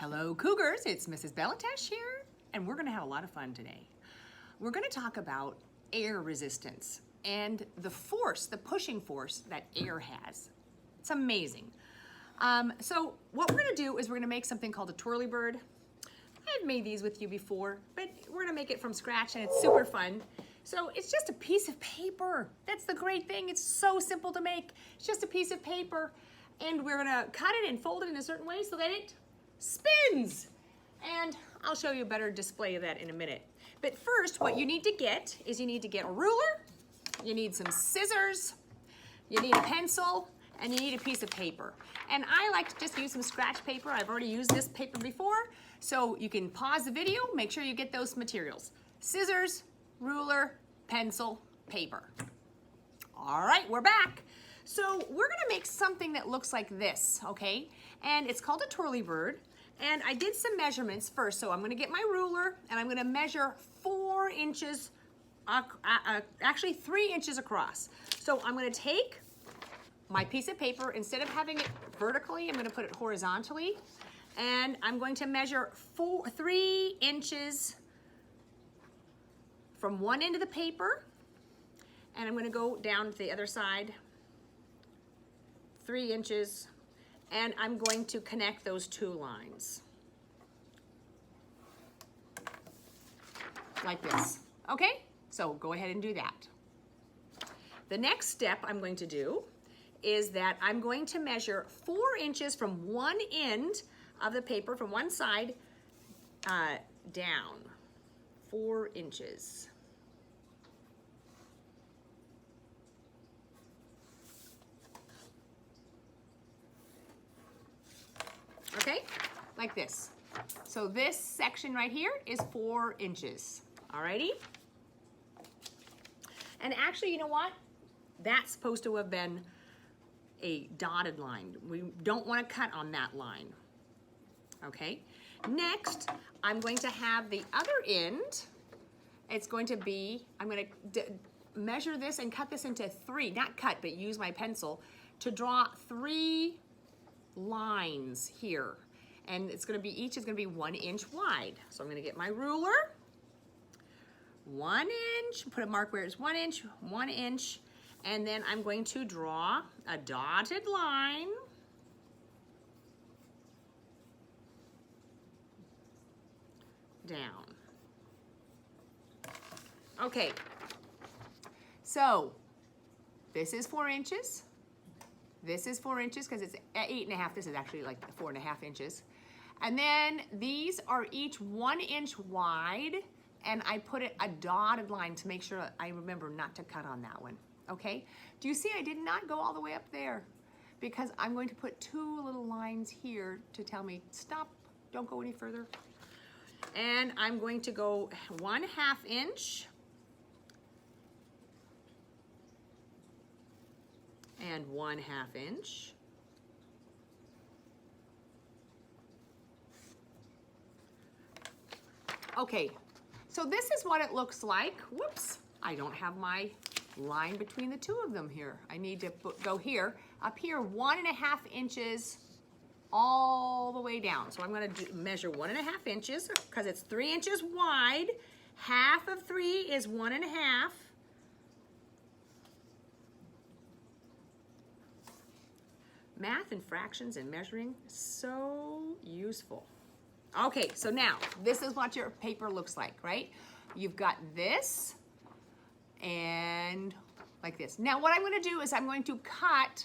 Hello Cougars, it's Mrs. Belatesh here, and we're gonna have a lot of fun today. We're gonna talk about air resistance and the force, the pushing force that air has. It's amazing. So what we're gonna do is we're gonna make something called a twirly bird. I've made these with you before, but we're gonna make it from scratch and it's super fun. So it's just a piece of paper. That's the great thing. It's so simple to make. It's just a piece of paper. And we're gonna cut it and fold it in a certain way so that it spins. And I'll show you a better display of that in a minute. But first, what you need to get is you need to get a ruler, you need some scissors, you need a pencil, and you need a piece of paper. And I like to just use some scratch paper. I've already used this paper before, so you can pause the video, make sure you get those materials. Scissors, ruler, pencil, paper. All right, we're back. So we're gonna make something that looks like this, okay? And it's called a twirly bird. And I did some measurements first. So I'm gonna get my ruler and I'm gonna measure 4 inches, actually 3 inches across. So I'm gonna take my piece of paper, instead of having it vertically, I'm gonna put it horizontally. And I'm going to measure 3 inches from one end of the paper. And I'm gonna go down to the other side, 3 inches, and I'm going to connect those 2 lines. Like this, okay? So go ahead and do that. The next step I'm going to do is that I'm going to measure 4 inches from one end of the paper, from one side, down, 4 inches. Okay, like this. So this section right here is 4 inches, alrighty? And actually, you know what? That's supposed to have been a dotted line. We don't want to cut on that line, okay? Next, I'm going to have the other end. It's going to be, I'm going to measure this and cut this into 3, not cut, but use my pencil to draw 3 lines here, and it's going to be, each is going to be 1 inch wide. So I'm going to get my ruler, 1 inch, put a mark where it's 1 inch, 1 inch, and then I'm going to draw a dotted line down. Okay, so this is 4 inches. This is 4 inches because it's 8.5. This is actually like 4.5 inches. And then these are each 1 inch wide, and I put it a dotted line to make sure I remember not to cut on that one, okay? Do you see I did not go all the way up there? Because I'm going to put 2 little lines here to tell me, stop, don't go any further. And I'm going to go 1/2 inch. And 1/2 inch. Okay, so this is what it looks like. Whoops, I don't have my line between the 2 of them here. I need to go here, up here, 1.5 inches all the way down. So I'm gonna measure 1.5 inches because it's 3 inches wide. Half of 3 is 1.5. Math and fractions and measuring, so useful. Okay, so now this is what your paper looks like, right? You've got this and like this. Now what I'm going to do is I'm going to cut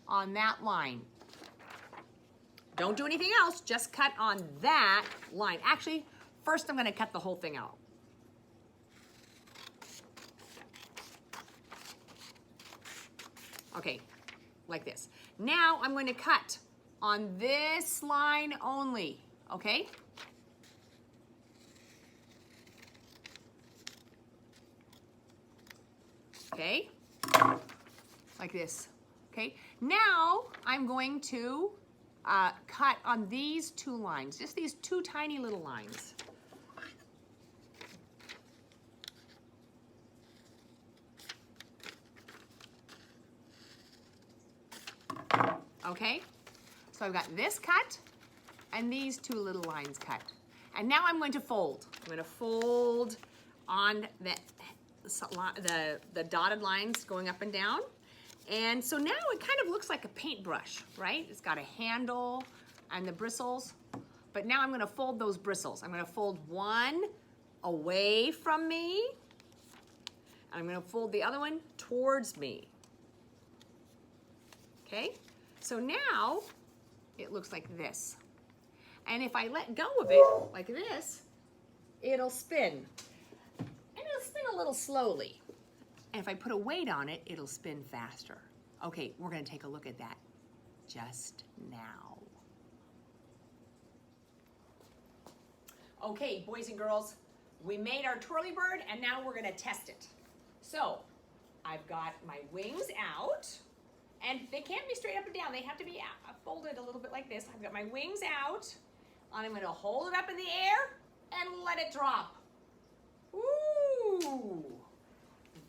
on that line. Don't do anything else, just cut on that line. Actually, first I'm going to cut the whole thing out. Okay, like this. Now I'm going to cut on this line only, okay? Okay, like this, okay? Now I'm going to cut on these 2 lines, just these 2 tiny little lines. Okay, so I've got this cut and these two little lines cut. And now I'm going to fold. I'm going to fold on the dotted lines going up and down. And so now it kind of looks like a paintbrush, right? It's got a handle and the bristles. But now I'm going to fold those bristles. I'm going to fold one away from me. And I'm going to fold the other one towards me. Okay? So now it looks like this. And if I let go of it like this, it'll spin. And it'll spin a little slowly. And if I put a weight on it, it'll spin faster. Okay, we're going to take a look at that just now. Okay, boys and girls, we made our twirly bird and now we're going to test it. So, I've got my wings out, and they can't be straight up and down. They have to be folded a little bit like this. I've got my wings out, and I'm going to hold it up in the air and let it drop. Ooh,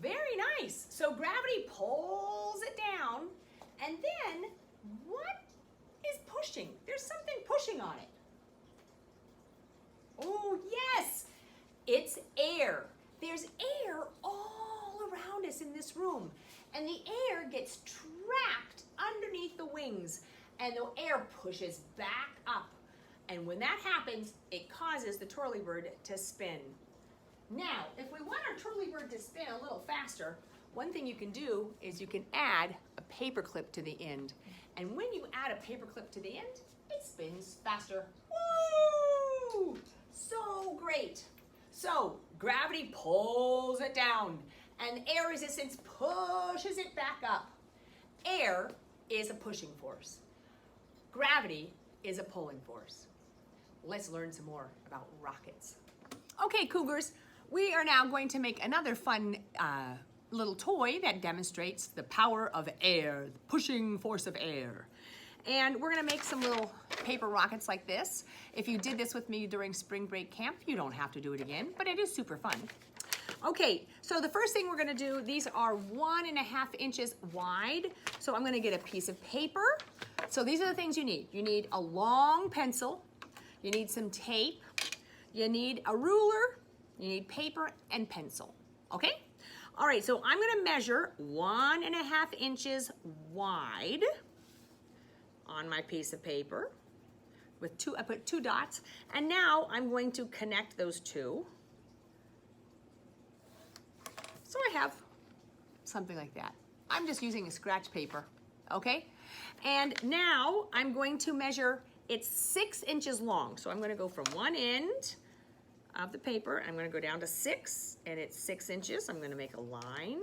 very nice. So gravity pulls it down, and then what is pushing? There's something pushing on it. Oh, yes, it's air. There's air all around us in this room, and the air gets trapped underneath the wings, and the air pushes back up. And when that happens, it causes the twirly bird to spin. Now, if we want our twirly bird to spin a little faster, one thing you can do is you can add a paper clip to the end. And when you add a paper clip to the end, it spins faster. Woo! So great. So gravity pulls it down, and air resistance pushes it back up. Air is a pushing force. Gravity is a pulling force. Let's learn some more about rockets. Okay, Cougars, we are now going to make another fun little toy that demonstrates the power of air, the pushing force of air. And we're gonna make some little paper rockets like this. If you did this with me during spring break camp, you don't have to do it again, but it is super fun. Okay, so the first thing we're gonna do, these are 1.5 inches wide. So I'm gonna get a piece of paper. So these are the things you need. You need a long pencil, you need some tape, you need a ruler, you need paper and pencil, okay? All right, so I'm gonna measure 1.5 inches wide on my piece of paper with I put 2 dots, and now I'm going to connect those two. So I have something like that. I'm just using a scratch paper, okay? And now I'm going to measure, it's 6 inches long. So I'm gonna go from one end of the paper, I'm gonna go down to 6, and it's 6 inches. I'm gonna make a line.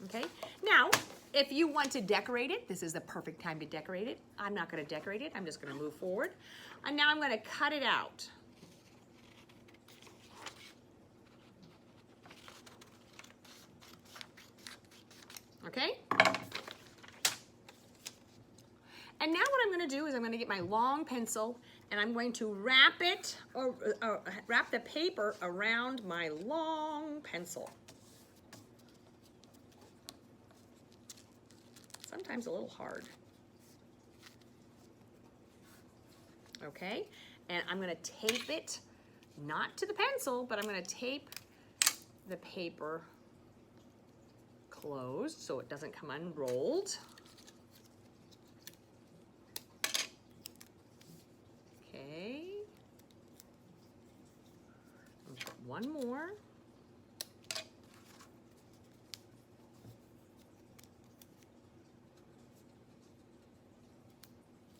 Okay, now, if you want to decorate it, this is the perfect time to decorate it. I'm not gonna decorate it, I'm just gonna move forward. And now I'm gonna cut it out. Okay? And now what I'm gonna do is I'm gonna get my long pencil and I'm going to wrap it, or wrap the paper around my long pencil. Sometimes a little hard. Okay, and I'm gonna tape it, not to the pencil, but I'm gonna tape the paper closed so it doesn't come unrolled. Okay, and put one more.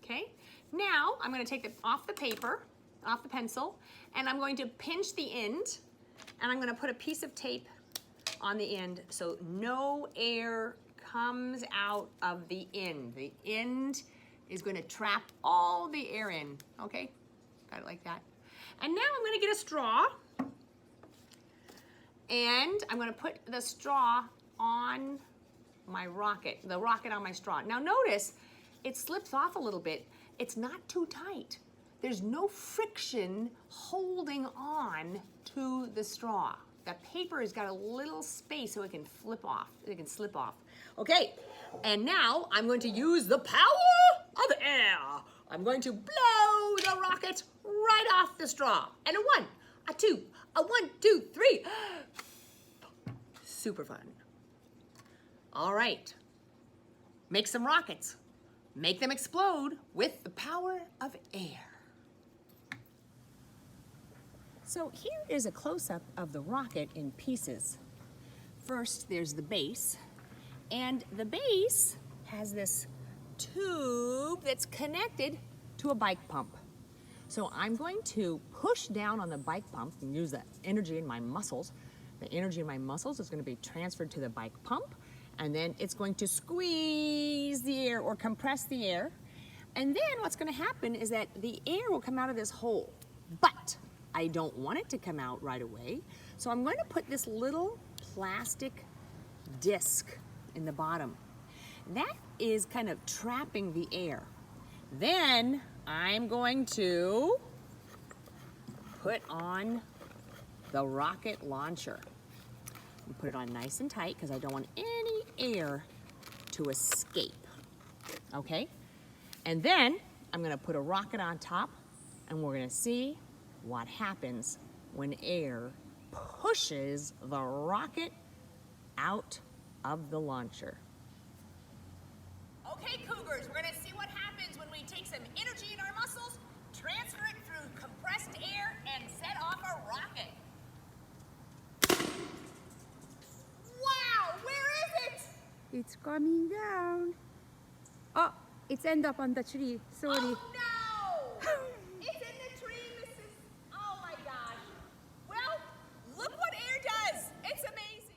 Okay, now I'm going to take it off the paper, off the pencil, and I'm going to pinch the end, and I'm going to put a piece of tape on the end so no air comes out of the end. The end is going to trap all the air in, okay? Got it like that. And now I'm going to get a straw, and I'm going to put the straw on my rocket, the rocket on my straw. Now notice, it slips off a little bit. It's not too tight. There's no friction holding on to the straw. The paper has got a little space so it can flip off. It can slip off. Okay, and now I'm going to use the power of air. I'm going to blow the rocket right off the straw. And a one, a two, a 1, 2, 3. Super fun. All right, make some rockets. Make them explode with the power of air. So here is a close-up of the rocket in pieces. First, there's the base, and the base has this tube that's connected to a bike pump. So I'm going to push down on the bike pump and use the energy in my muscles. The energy in my muscles is going to be transferred to the bike pump, and then it's going to squeeze the air or compress the air. And then what's going to happen is that the air will come out of this hole. But I don't want it to come out right away. So I'm going to put this little plastic disc in the bottom. That is kind of trapping the air. Then I'm going to put on the rocket launcher. Put it on nice and tight because I don't want any air to escape. Okay? And then I'm going to put a rocket on top, and we're going to see what happens when air pushes the rocket out of the launcher. Okay, Cougars, we're going to see what happens when we take some energy in our muscles, transfer it through compressed air, and set off a rocket. Wow, where is it? It's coming down. Oh, it's end up on the tree. Sorry. Oh no! It's in the tree, Mrs. Oh my gosh. Well, look what air does. It's amazing.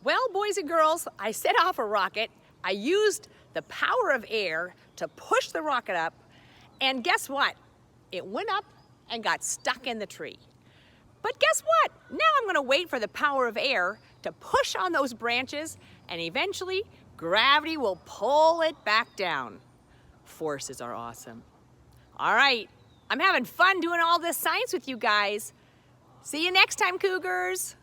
Well, boys and girls, I set off a rocket. I used the power of air to push the rocket up, and guess what? It went up and got stuck in the tree. But guess what? Now I'm going to wait for the power of air to push on those branches, and eventually gravity will pull it back down. Forces are awesome. All right, I'm having fun doing all this science with you guys. See you next time, Cougars.